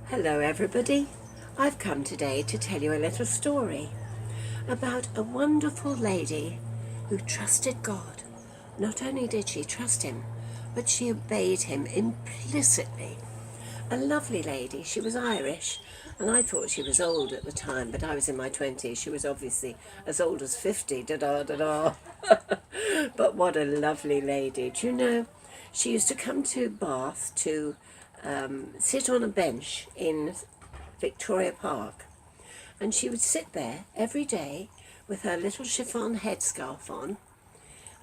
Hello everybody, I've come today to tell you a little story about a wonderful lady who trusted God. Not only did she trust him, but she obeyed him implicitly. A lovely lady, she was Irish, and I thought she was old at the time, but I was in my 20s. She was obviously as old as 50, da-da. But what a lovely lady. Do you know, she used to come to Bath to sit on a bench in Victoria Park, and she would sit there every day with her little chiffon headscarf on,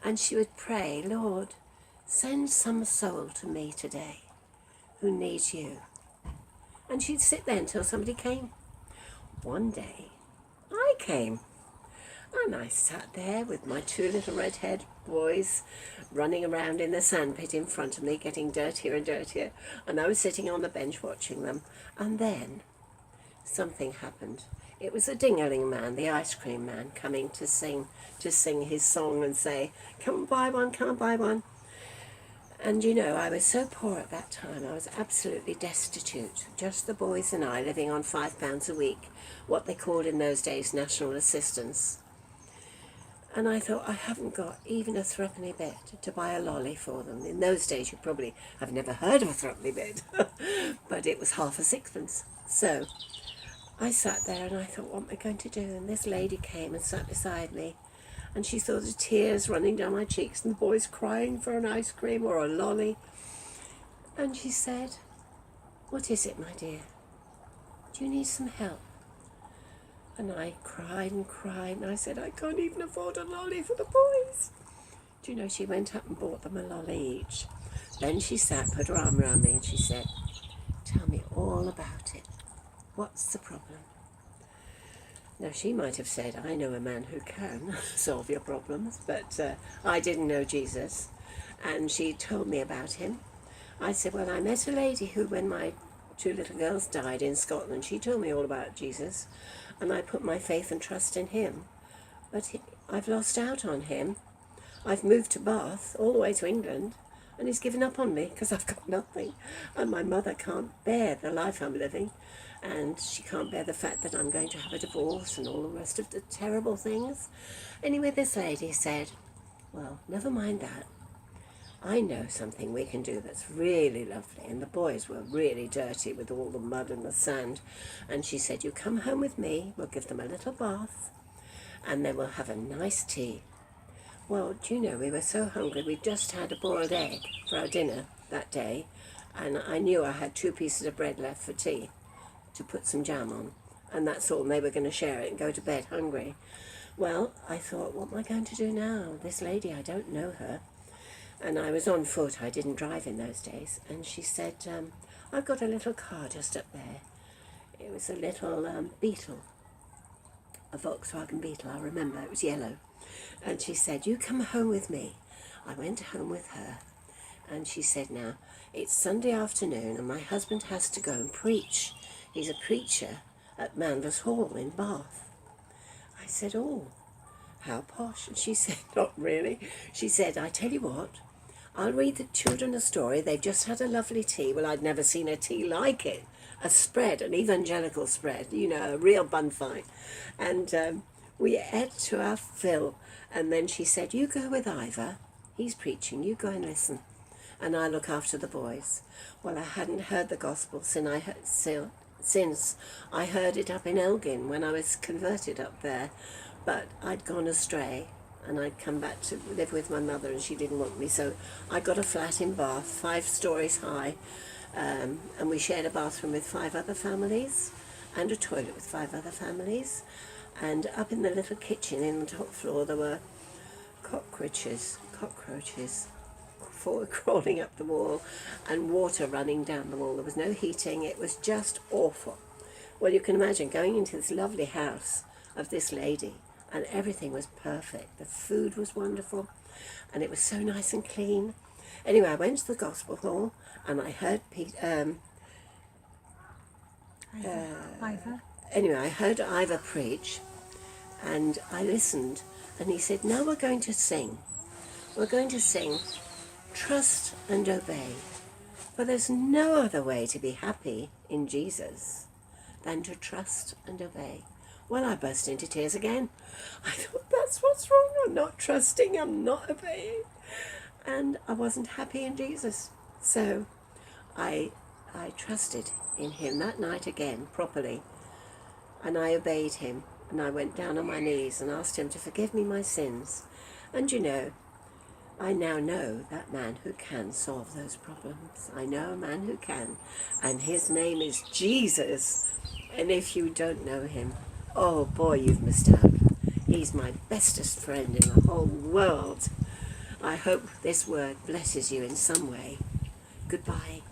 and she would pray, Lord, send some soul to me today who needs you. And she'd sit there until somebody came. One day, I came. And I sat there with my two little red-haired boys running around in the sandpit in front of me, getting dirtier and dirtier. And I was sitting on the bench watching them. And then something happened. It was the ding-a-ling man, the ice cream man, coming to sing his song and say, come and buy one, come and buy one. And you know, I was so poor at that time, I was absolutely destitute. Just the boys and I living on £5 a week, what they called in those days national assistance. And I thought, I haven't got even a threepenny bit to buy a lolly for them. In those days, you probably have never heard of a threepenny bit, but it was half a sixpence. So I sat there and I thought, what am I going to do? And this lady came and sat beside me, and she saw the tears running down my cheeks and the boys crying for an ice cream or a lolly. And she said, what is it, my dear? Do you need some help? And I cried and cried, and I said, I can't even afford a lolly for the boys. Do you know, she went up and bought them a lolly each. Then she sat, put her arm around me, and she said, tell me all about it. What's the problem? Now, she might have said, I know a man who can solve your problems, but I didn't know Jesus. And she told me about him. I said, well, I met a lady who, when my two little girls died in Scotland, she told me all about Jesus, and I put my faith and trust in him. But I've lost out on him. I've moved to Bath, all the way to England, and he's given up on me because I've got nothing. And my mother can't bear the life I'm living, and she can't bear the fact that I'm going to have a divorce and all the rest of the terrible things. Anyway, this lady said, well, never mind that. I know something we can do that's really lovely. And the boys were really dirty with all the mud and the sand. And she said, you come home with me, we'll give them a little bath, and then we'll have a nice tea. Well, do you know, we were so hungry. We'd just had a boiled egg for our dinner that day, and I knew I had 2 pieces of bread left for tea to put some jam on. And that's all, and they were going to share it and go to bed hungry. Well, I thought, what am I going to do now? This lady, I don't know her. And I was on foot, I didn't drive in those days. And she said, I've got a little car just up there. It was a little Beetle, a Volkswagen Beetle, I remember, it was yellow. And she said, you come home with me. I went home with her. And she said, now, it's Sunday afternoon and my husband has to go and preach. He's a preacher at Manvers Hall in Bath. I said, oh, how posh. And she said, not really. She said, I tell you what, I'll read the children a story. They've just had a lovely tea. Well, I'd never seen a tea like it. A spread, an evangelical spread, you know, a real bun fight. And we ate to our fill. And then she said, you go with Ivor. He's preaching. You go and listen. And I look after the boys. Well, I hadn't heard the gospel since I heard it up in Elgin when I was converted up there. But I'd gone astray, and I'd come back to live with my mother, and she didn't want me. So I got a flat in Bath, 5 stories high, and we shared a bathroom with 5 other families and a toilet with 5 other families. And up in the little kitchen in the top floor there were cockroaches crawling up the wall and water running down the wall. There was no heating. It was just awful. Well, you can imagine going into this lovely house of this lady, and everything was perfect. The food was wonderful, and it was so nice and clean. Anyway, I went to the gospel hall, and I heard I heard Ivor preach, and I listened, and he said, now we're going to sing. We're going to sing Trust and Obey. For there's no other way to be happy in Jesus than to trust and obey. Well, I burst into tears again. I thought, that's what's wrong. I'm not trusting, I'm not obeying. And I wasn't happy in Jesus. So I trusted in him that night again, properly. And I obeyed him. And I went down on my knees and asked him to forgive me my sins. And you know, I now know that man who can solve those problems. I know a man who can. And his name is Jesus. And if you don't know him, oh boy, you've missed out. He's my bestest friend in the whole world. I hope this word blesses you in some way. Goodbye.